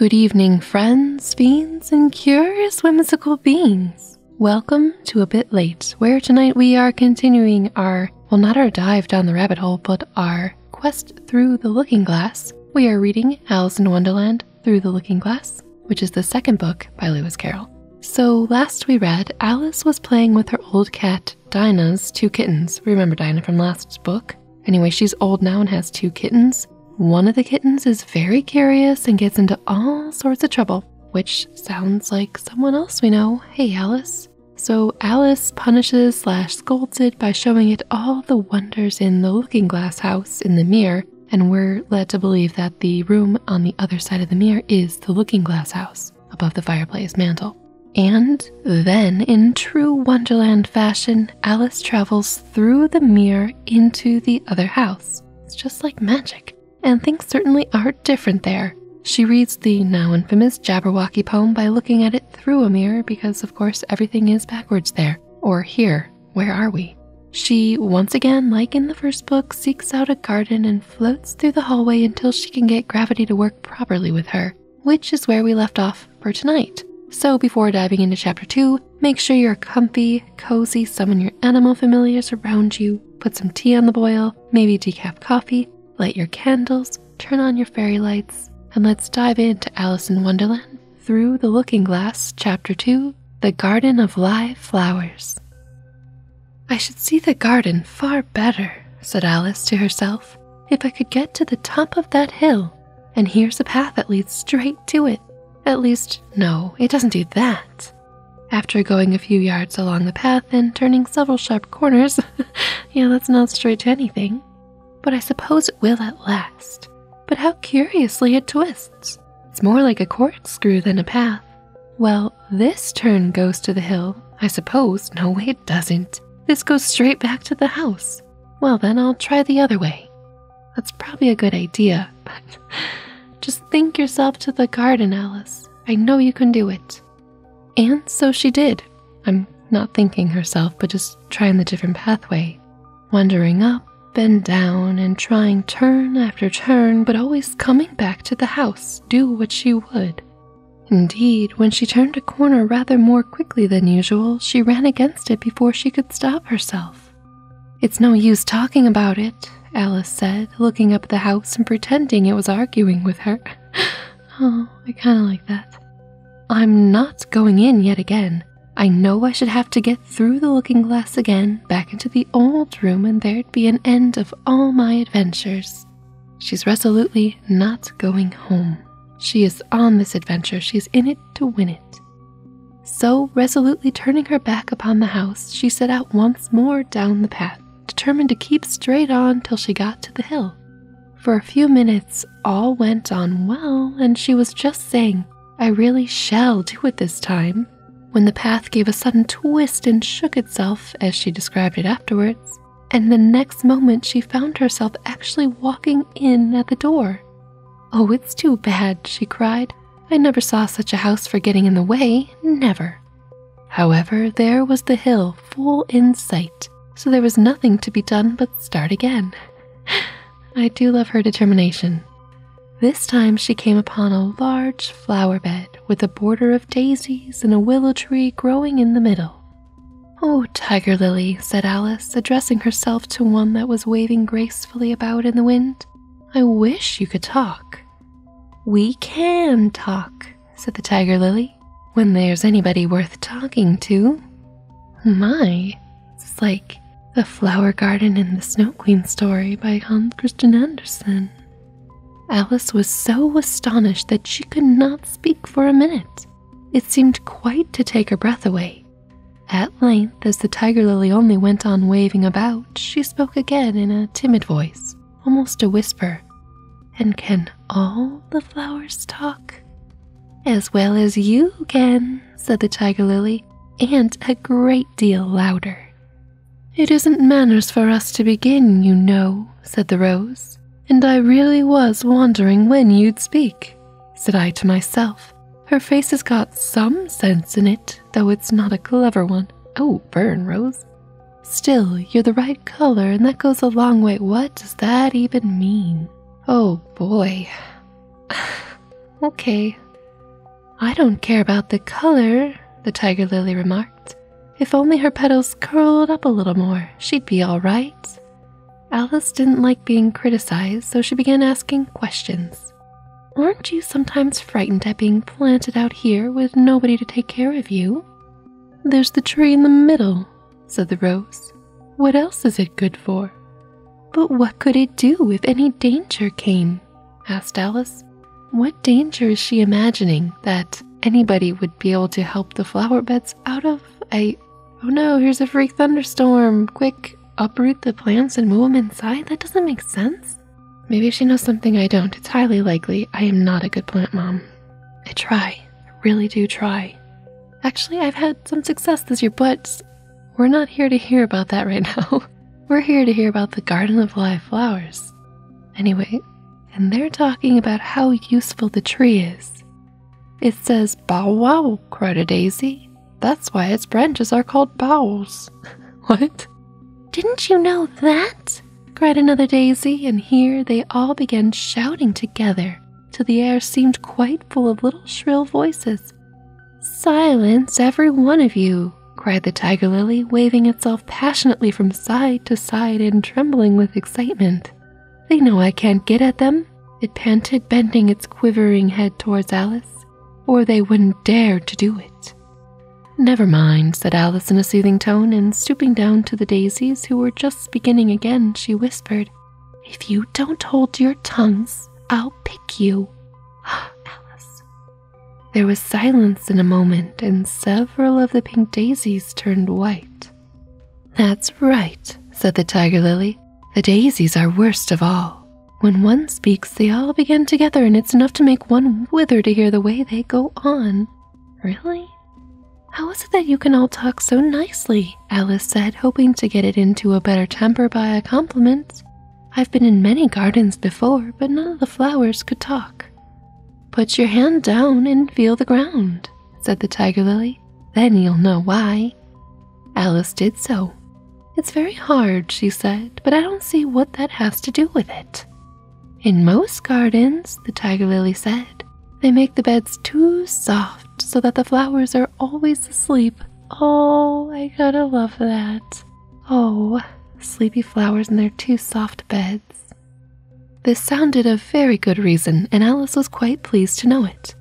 Good evening, friends, fiends, and curious whimsical beings. Welcome to A Bit Late, where tonight we are continuing not our dive down the rabbit hole, but our quest through the looking glass. We are reading Alice in Wonderland Through the Looking Glass, which is the second book by Lewis Carroll. So last we read, Alice was playing with her old cat, Dinah's two kittens. Remember Dinah from last book? Anyway, she's old now and has two kittens. One of the kittens is very curious and gets into all sorts of trouble, which sounds like someone else we know. Hey, Alice. So Alice punishes/scolds it by showing it all the wonders in the looking glass house in the mirror, and we're led to believe that the room on the other side of the mirror is the looking glass house above the fireplace mantel. And then, in true Wonderland fashion, Alice travels through the mirror into the other house. It's just like magic. And things certainly are different there. She reads the now infamous Jabberwocky poem by looking at it through a mirror because, of course, everything is backwards there. Or here, where are we? She, once again, like in the first book, seeks out a garden and floats through the hallway until she can get gravity to work properly with her, which is where we left off for tonight. So before diving into chapter 2, make sure you're comfy, cozy, summon your animal familiars around you, put some tea on the boil, maybe decaf coffee, light your candles, turn on your fairy lights, and let's dive into Alice in Wonderland Through the Looking Glass, Chapter 2, The Garden of Live Flowers. I should see the garden far better, said Alice to herself, if I could get to the top of that hill, and here's a path that leads straight to it. At least, no, it doesn't do that. After going a few yards along the path and turning several sharp corners, yeah, that's not straight to anything. But I suppose it will at last. But how curiously it twists. It's more like a corkscrew than a path. Well, this turn goes to the hill, I suppose. No, it doesn't. This goes straight back to the house. Well, then I'll try the other way. That's probably a good idea, but just think yourself to the garden, Alice. I know you can do it. And so she did. I'm not thinking herself, but just trying the different pathway. Wandering up and down and trying turn after turn, but always coming back to the house, do what she would. Indeed, when she turned a corner rather more quickly than usual, she ran against it before she could stop herself. It's no use talking about it, Alice said, looking up at the house and pretending it was arguing with her. Oh, I kind of like that. I'm not going in yet again. I know I should have to get through the looking glass again, back into the old room, and there'd be an end of all my adventures. She's resolutely not going home. She is on this adventure. She's in it to win it. So, resolutely turning her back upon the house, she set out once more down the path, determined to keep straight on till she got to the hill. For a few minutes, all went on well, and she was just saying, I really shall do it this time, when the path gave a sudden twist and shook itself, as she described it afterwards, and the next moment she found herself actually walking in at the door. Oh, it's too bad, she cried. I never saw such a house for getting in the way, never. However, there was the hill full in sight, so there was nothing to be done but start again. I do love her determination. This time she came upon a large flower bed with a border of daisies and a willow tree growing in the middle. Oh, Tiger Lily, said Alice, addressing herself to one that was waving gracefully about in the wind, I wish you could talk. We can talk, said the Tiger Lily, when there's anybody worth talking to. My, it's like the flower garden in the Snow Queen story by Hans Christian Andersen. Alice was so astonished that she could not speak for a minute. It seemed quite to take her breath away. At length, as the Tiger Lily only went on waving about, she spoke again in a timid voice, almost a whisper. And can all the flowers talk? As well as you can, said the Tiger Lily, and a great deal louder. It isn't manners for us to begin, you know, said the Rose. And I really was wondering when you'd speak, said I to myself. Her face has got some sense in it, though it's not a clever one. Oh, burn, Rose. Still, you're the right color, and that goes a long way. What does that even mean? Oh, boy. Okay, I don't care about the color, the tiger lily remarked. If only her petals curled up a little more, she'd be all right. Alice didn't like being criticized, so she began asking questions. Aren't you sometimes frightened at being planted out here with nobody to take care of you? There's the tree in the middle, said the rose. What else is it good for? But what could it do if any danger came? Asked Alice. What danger is she imagining that anybody would be able to help the flower beds out of? Oh no, here's a freak thunderstorm. Quick, uproot the plants and move them inside? That doesn't make sense. Maybe she knows something I don't. It's highly likely I am not a good plant mom. I try. I really do try. Actually, I've had some success this year, but we're not here to hear about that right now. We're here to hear about the Garden of Live flowers. Anyway, and they're talking about how useful the tree is. It says, "Bow wow," cried a daisy. That's why its branches are called boughs. What? Didn't you know that? Cried another daisy, and here they all began shouting together till the air seemed quite full of little shrill voices. Silence, every one of you, cried the tiger lily, waving itself passionately from side to side and trembling with excitement. They know I can't get at them, it panted, bending its quivering head towards Alice, or they wouldn't dare to do it. Never mind, said Alice in a soothing tone, and stooping down to the daisies who were just beginning again, she whispered, If you don't hold your tongues, I'll pick you. Alice. There was silence in a moment, and several of the pink daisies turned white. That's right, said the tiger lily. The daisies are worst of all. When one speaks, they all begin together, and it's enough to make one wither to hear the way they go on. Really? How is it that you can all talk so nicely? Alice said, hoping to get it into a better temper by a compliment. I've been in many gardens before, but none of the flowers could talk. Put your hand down and feel the ground, said the tiger lily. Then you'll know why. Alice did so. It's very hard, she said, but I don't see what that has to do with it. In most gardens, the tiger lily said, they make the beds too soft so that the flowers are always asleep. Oh, I gotta love that. Oh, sleepy flowers in their too soft beds. This sounded a very good reason, and Alice was quite pleased to know it.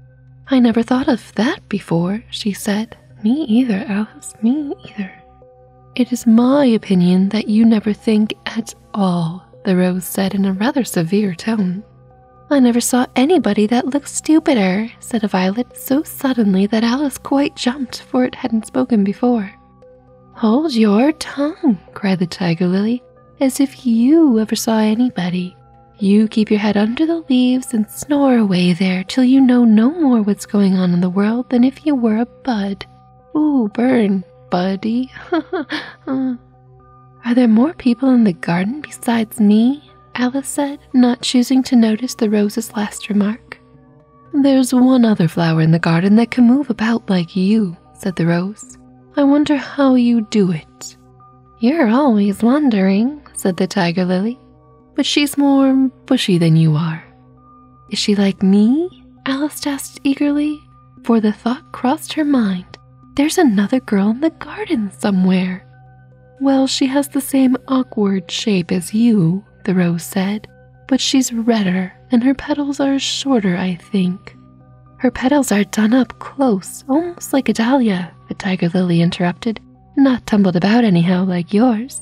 I never thought of that before, she said. Me either, Alice, me either. It is my opinion that you never think at all, the rose said in a rather severe tone. I never saw anybody that looked stupider, said a violet so suddenly that Alice quite jumped, for it hadn't spoken before. Hold your tongue, cried the tiger lily, as if you ever saw anybody. You keep your head under the leaves and snore away there till you know no more what's going on in the world than if you were a bud. Ooh, burn, buddy. Are there more people in the garden besides me? Alice said, not choosing to notice the rose's last remark. There's one other flower in the garden that can move about like you, said the rose. I wonder how you do it. You're always wondering, said the tiger lily, but she's more bushy than you are. Is she like me? Alice asked eagerly, for the thought crossed her mind. There's another girl in the garden somewhere. Well, she has the same awkward shape as you, the rose said, but she's redder and her petals are shorter, I think. Her petals are done up close, almost like a dahlia, the tiger lily interrupted, not tumbled about anyhow like yours.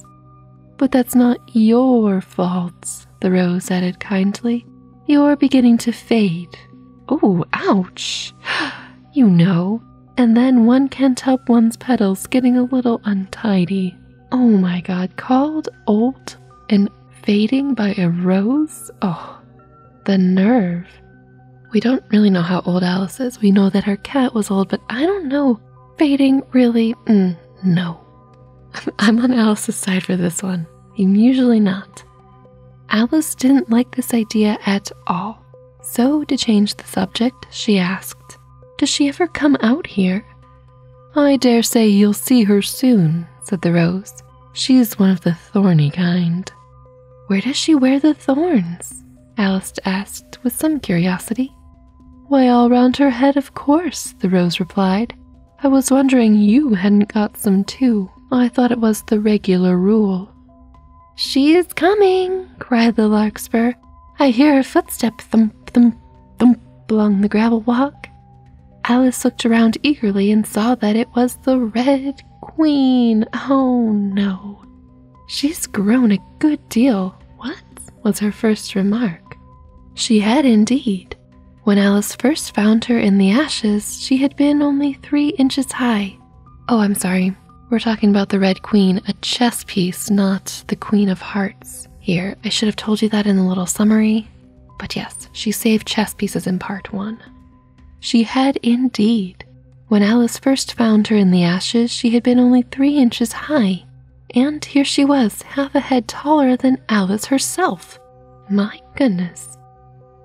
But that's not your fault, the rose added kindly. You're beginning to fade. Oh, ouch! You know, and then one can't help one's petals getting a little untidy. Oh my God, called old and fading by a rose? Oh, the nerve. We don't really know how old Alice is. We know that her cat was old, but I don't know. Fading, really? No. I'm on Alice's side for this one. I'm usually not. Alice didn't like this idea at all. So, to change the subject, she asked, Does she ever come out here? I dare say you'll see her soon, said the rose. She's one of the thorny kind. Where does she wear the thorns? Alice asked with some curiosity. Why, all round her head, of course, the rose replied. I was wondering you hadn't got some too. I thought it was the regular rule. She's coming, cried the larkspur. I hear her footstep thump, thump, thump along the gravel walk. Alice looked around eagerly and saw that it was the Red Queen. Oh no. She's grown a good deal. What? Was her first remark. She had indeed. When Alice first found her in the ashes, she had been only 3 inches high. Oh, I'm sorry. We're talking about the Red Queen, a chess piece, not the Queen of Hearts. Here, I should have told you that in a little summary. But yes, she saved chess pieces in part 1. She had indeed. When Alice first found her in the ashes, she had been only 3 inches high. And here she was, half a head taller than Alice herself. My goodness.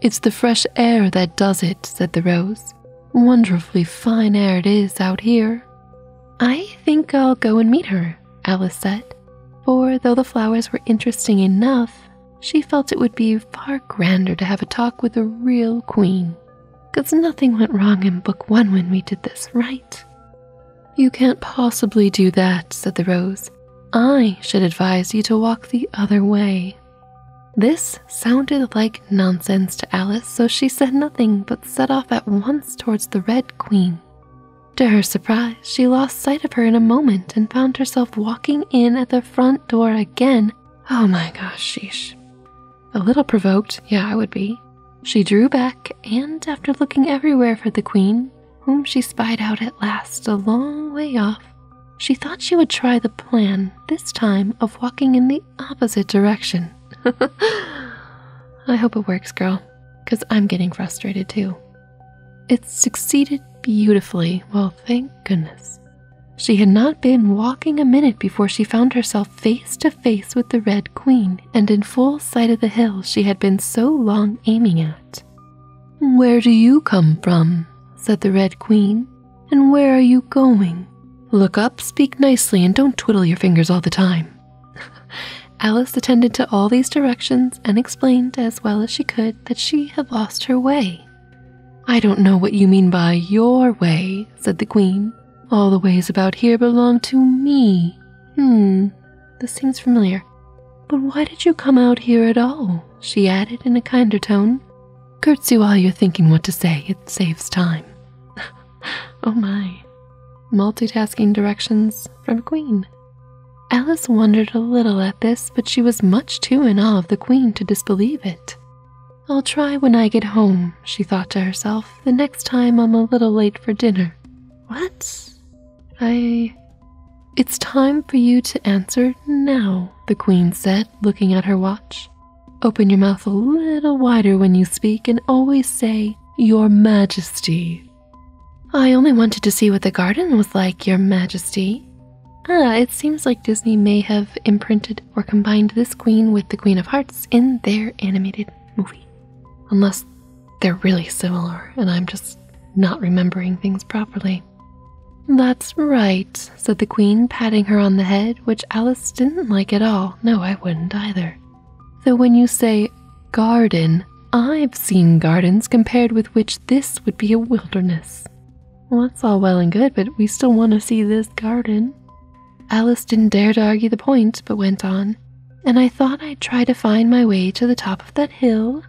It's the fresh air that does it, said the rose. Wonderfully fine air it is out here. I think I'll go and meet her, Alice said, for though the flowers were interesting enough, she felt it would be far grander to have a talk with a real queen. 'Cause nothing went wrong in book 1 when we did this, right? You can't possibly do that, said the rose. I should advise you to walk the other way. This sounded like nonsense to Alice, so she said nothing but set off at once towards the Red Queen. To her surprise, she lost sight of her in a moment and found herself walking in at the front door again. Oh my gosh, sheesh. A little provoked, yeah, I would be. She drew back, and after looking everywhere for the Queen, whom she spied out at last a long way off, she thought she would try the plan, this time of walking in the opposite direction. I hope it works, girl, because I'm getting frustrated too. It succeeded beautifully, well, thank goodness. She had not been walking a minute before she found herself face to face with the Red Queen and in full sight of the hill she had been so long aiming at. Where do you come from? Said the Red Queen. And where are you going? Look up, speak nicely, and don't twiddle your fingers all the time. Alice attended to all these directions and explained as well as she could that she had lost her way. I don't know what you mean by your way, said the Queen. All the ways about here belong to me. This seems familiar. But why did you come out here at all? She added in a kinder tone. Curtsey while you're thinking what to say, it saves time. Oh my. Multitasking directions from a queen. Alice wondered a little at this, but she was much too in awe of the Queen to disbelieve it. I'll try when I get home, she thought to herself, the next time I'm a little late for dinner. What? It's time for you to answer now, the Queen said, looking at her watch. Open your mouth a little wider when you speak and always say, Your Majesty. I only wanted to see what the garden was like, Your Majesty. It seems like Disney may have imprinted or combined this queen with the Queen of Hearts in their animated movie. Unless they're really similar and I'm just not remembering things properly. That's right, said the Queen, patting her on the head, which Alice didn't like at all. No, I wouldn't either. Though when you say garden, I've seen gardens compared with which this would be a wilderness. Well, that's all well and good, but we still want to see this garden. Alice didn't dare to argue the point, but went on. And I thought I'd try to find my way to the top of that hill.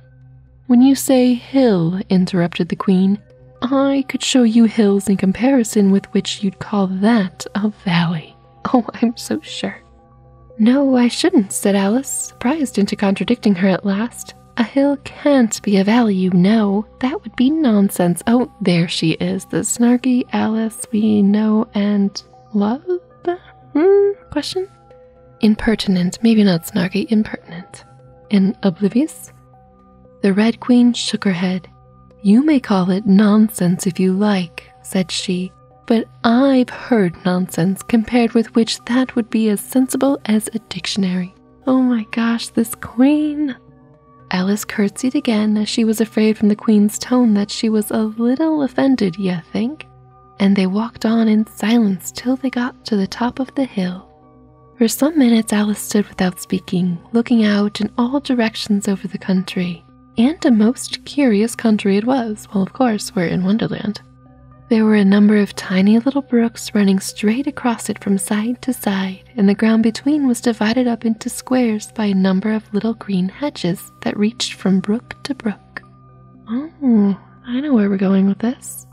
When you say hill, interrupted the Queen, I could show you hills in comparison with which you'd call that a valley. Oh, I'm so sure. No, I shouldn't, said Alice, surprised into contradicting her at last. A hill can't be a valley, you know. That would be nonsense. Oh, there she is, the snarky Alice we know and love? Question? Impertinent, maybe not snarky, impertinent. And oblivious? The Red Queen shook her head. You may call it nonsense if you like, said she, but I've heard nonsense compared with which that would be as sensible as a dictionary. Oh my gosh, this Queen! Alice curtsied again as she was afraid from the Queen's tone that she was a little offended, you think? And they walked on in silence till they got to the top of the hill. For some minutes Alice stood without speaking, looking out in all directions over the country. And a most curious country it was. Well, of course, we're in Wonderland. There were a number of tiny little brooks running straight across it from side to side, and the ground between was divided up into squares by a number of little green hedges that reached from brook to brook. Oh, I know where we're going with this.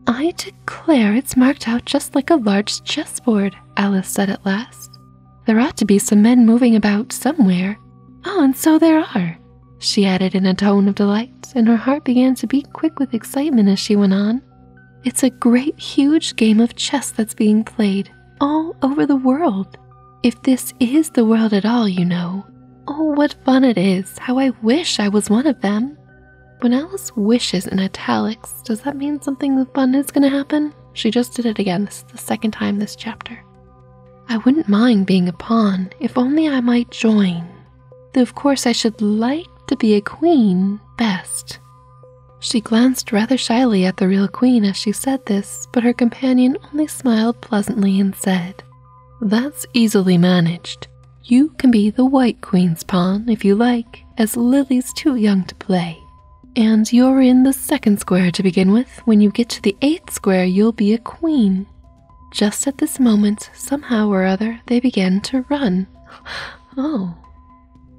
I declare it's marked out just like a large chessboard, Alice said at last. There ought to be some men moving about somewhere. Oh, and so there are, she added in a tone of delight, and her heart began to beat quick with excitement as she went on. It's a great, huge game of chess that's being played all over the world. If this is the world at all, you know. Oh, what fun it is. How I wish I was one of them. When Alice wishes in italics, does that mean something fun is going to happen? She just did it again. This is the second time this chapter. I wouldn't mind being a pawn, if only I might join. Though of course I should like to be a queen best. She glanced rather shyly at the real queen as she said this, but her companion only smiled pleasantly and said, "That's easily managed. You can be the white queen's pawn if you like, as Lily's too young to play. And you're in the second square to begin with. When you get to the 8th square, you'll be a queen." Just at this moment, somehow or other, they began to run. Oh.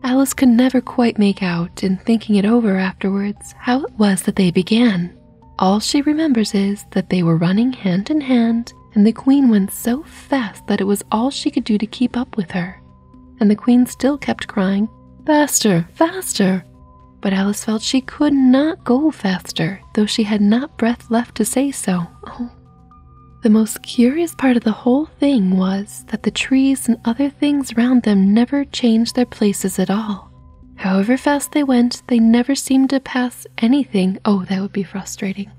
Alice could never quite make out, in thinking it over afterwards, how it was that they began. All she remembers is that they were running hand in hand, and the queen went so fast that it was all she could do to keep up with her. And the queen still kept crying, "Faster, faster!" But Alice felt she could not go faster, though she had not breath left to say so. Oh. The most curious part of the whole thing was that the trees and other things around them never changed their places at all. However fast they went, they never seemed to pass anything. Oh, that would be frustrating.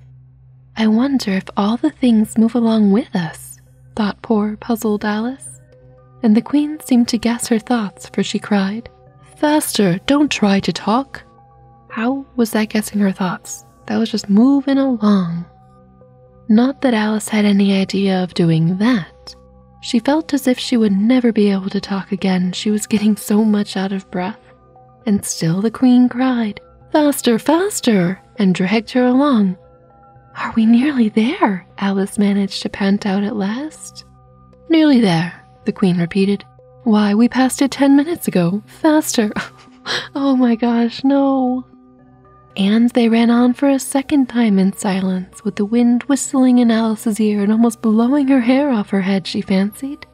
I wonder if all the things move along with us, thought poor, puzzled Alice. And the queen seemed to guess her thoughts, for she cried, "Faster, don't try to talk." How was that guessing her thoughts? That was just moving along. Not that Alice had any idea of doing that. She felt as if she would never be able to talk again. She was getting so much out of breath. And still the queen cried, "Faster, faster!" and dragged her along. "Are we nearly there?" Alice managed to pant out at last. "Nearly there," the queen repeated. "Why, we passed it 10 minutes ago. Faster!" Oh my gosh, no. And they ran on for a second time in silence, with the wind whistling in Alice's ear and almost blowing her hair off her head, she fancied.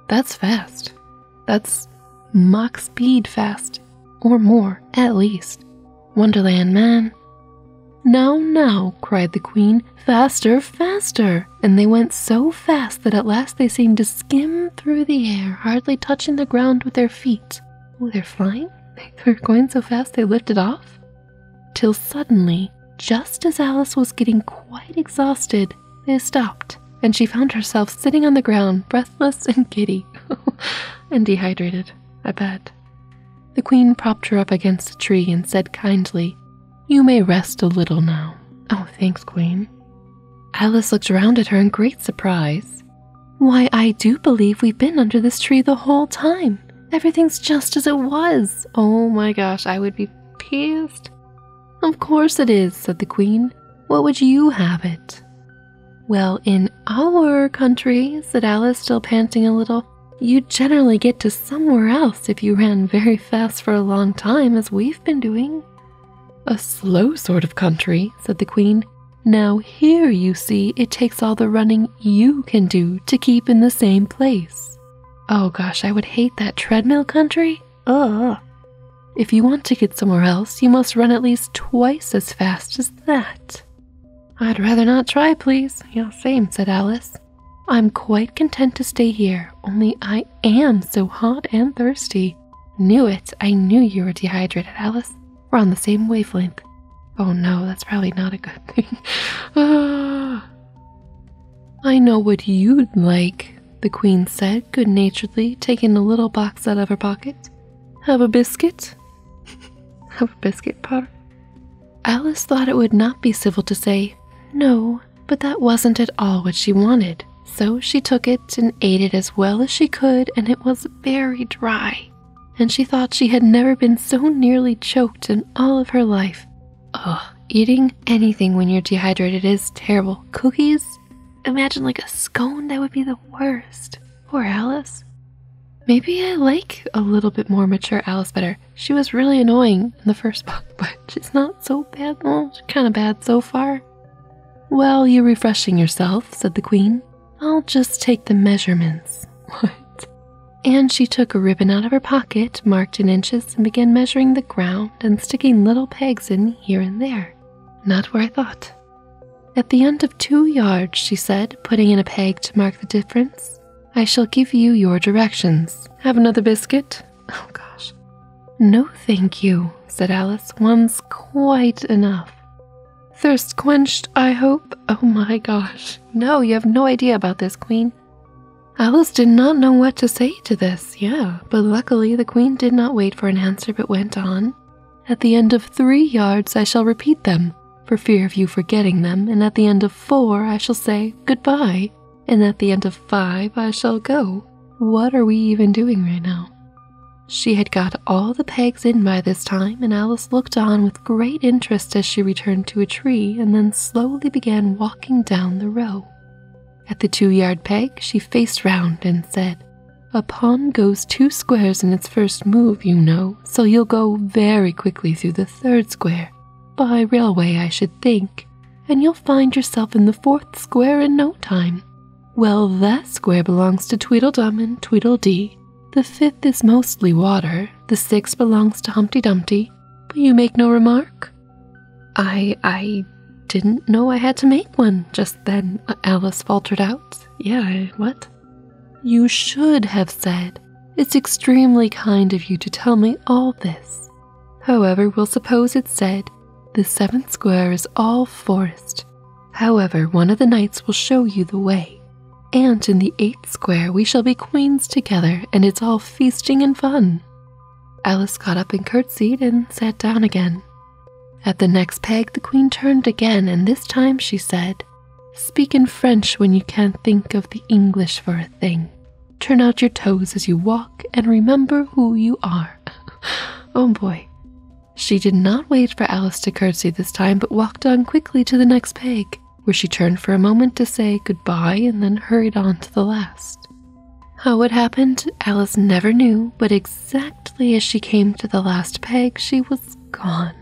That's fast. That's Mach speed fast, or more, at least. Wonderland, man. "Now, now," cried the queen, "faster, faster!" And they went so fast that at last they seemed to skim through the air, hardly touching the ground with their feet. Oh, they're flying? They were going so fast they lifted off? Till suddenly, just as Alice was getting quite exhausted, they stopped, and she found herself sitting on the ground, breathless and giddy, and dehydrated, I bet. The queen propped her up against a tree and said kindly, "You may rest a little now." "Oh, thanks, queen." Alice looked around at her in great surprise. "Why, I do believe we've been under this tree the whole time. Everything's just as it was." Oh my gosh, I would be pissed. "Of course it is," said the queen. "What would you have it?" "Well, in our country," said Alice, still panting a little, "you'd generally get to somewhere else if you ran very fast for a long time, as we've been doing." "A slow sort of country," said the queen. "Now here, you see, it takes all the running you can do to keep in the same place." Oh gosh, I would hate that treadmill country. Ugh. If you want to get somewhere else, you must run at least twice as fast as that. "I'd rather not try, please." "Yeah, same," said Alice. "I'm quite content to stay here, only I am so hot and thirsty." "Knew it. I knew you were dehydrated, Alice. We're on the same wavelength." Oh no, that's probably not a good thing. "I know what you'd like," the queen said good-naturedly, taking a little box out of her pocket. "Have a biscuit?" "Have a biscuit, Potter?" Alice thought it would not be civil to say no, but that wasn't at all what she wanted. So she took it and ate it as well as she could, and it was very dry. and she thought she had never been so nearly choked in all of her life. Ugh, eating anything when you're dehydrated is terrible. Cookies? Imagine like a scone, that would be the worst. Poor Alice. Maybe I like a little bit more mature Alice better. She was really annoying in the first book, but she's not so bad. Well, she's kind of bad so far. Well, you're refreshing yourself, said the Queen. I'll just take the measurements. What? And she took a ribbon out of her pocket, marked in inches, and began measuring the ground and sticking little pegs in here and there. Not where I thought. At the end of 2 yards, she said, putting in a peg to mark the difference, I shall give you your directions. Have another biscuit? Oh gosh. No thank you, said Alice. One's quite enough. Thirst quenched, I hope? Oh my gosh. No, you have no idea about this, Queen. Alice did not know what to say to this, but luckily the Queen did not wait for an answer but went on. At the end of 3 yards I shall repeat them, for fear of you forgetting them, and at the end of 4 I shall say goodbye, and at the end of 5 I shall go. What are we even doing right now? She had got all the pegs in by this time, and Alice looked on with great interest as she returned to a tree and then slowly began walking down the row. At the 2-yard peg, she faced round and said, A pawn goes 2 squares in its first move, you know, so you'll go very quickly through the 3rd square, by railway I should think, and you'll find yourself in the 4th square in no time. Well, that square belongs to Tweedledum and Tweedledee. The 5th is mostly water, the 6th belongs to Humpty Dumpty, but you make no remark? I didn't know I had to make one just then, Alice faltered out. What? You should have said, It's extremely kind of you to tell me all this. However, we'll suppose it said, The 7th square is all forest. However, one of the knights will show you the way. And in the 8th square we shall be queens together, and it's all feasting and fun. Alice got up and curtsied and sat down again. At the next peg the Queen turned again, and this time she said, Speak in French when you can't think of the English for a thing. Turn out your toes as you walk, and remember who you are. Oh boy. She did not wait for Alice to curtsy this time, but walked on quickly to the next peg, where she turned for a moment to say goodbye and then hurried on to the last. How it happened, Alice never knew, but exactly as she came to the last peg, she was gone.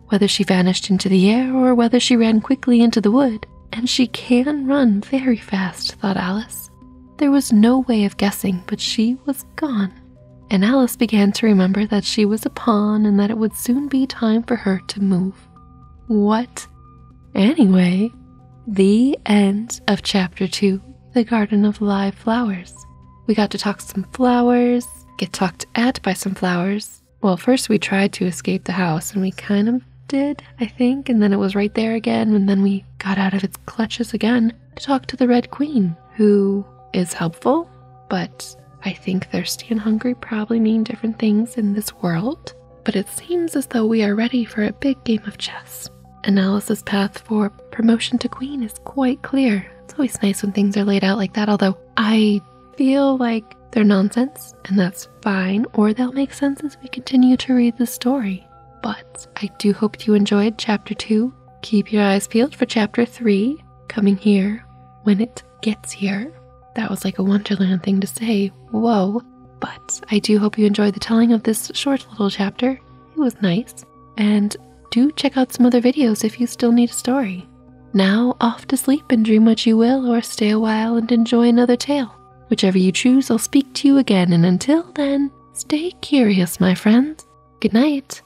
Whether she vanished into the air or whether she ran quickly into the wood, and she can run very fast, thought Alice. There was no way of guessing, but she was gone. And Alice began to remember that she was a pawn and that it would soon be time for her to move. What? Anyway, the end of Chapter 2, The Garden of Live Flowers. We got to talk to some flowers, get talked at by some flowers. Well, first we tried to escape the house, and we kind of did, I think, and then it was right there again, and then we got out of its clutches again to talk to the Red Queen, who is helpful, but I think thirsty and hungry probably mean different things in this world. But it seems as though we are ready for a big game of chess. And Alice's path for promotion to queen is quite clear. It's always nice when things are laid out like that, although I feel like they're nonsense, and that's fine, or they'll make sense as we continue to read the story. But I do hope you enjoyed Chapter 2. Keep your eyes peeled for Chapter 3, coming here when it gets here. That was like a Wonderland thing to say, whoa. But I do hope you enjoyed the telling of this short little chapter. It was nice. And do check out some other videos if you still need a story. Now off to sleep and dream what you will, or stay a while and enjoy another tale. Whichever you choose, I'll speak to you again, and until then, stay curious, my friends. Good night.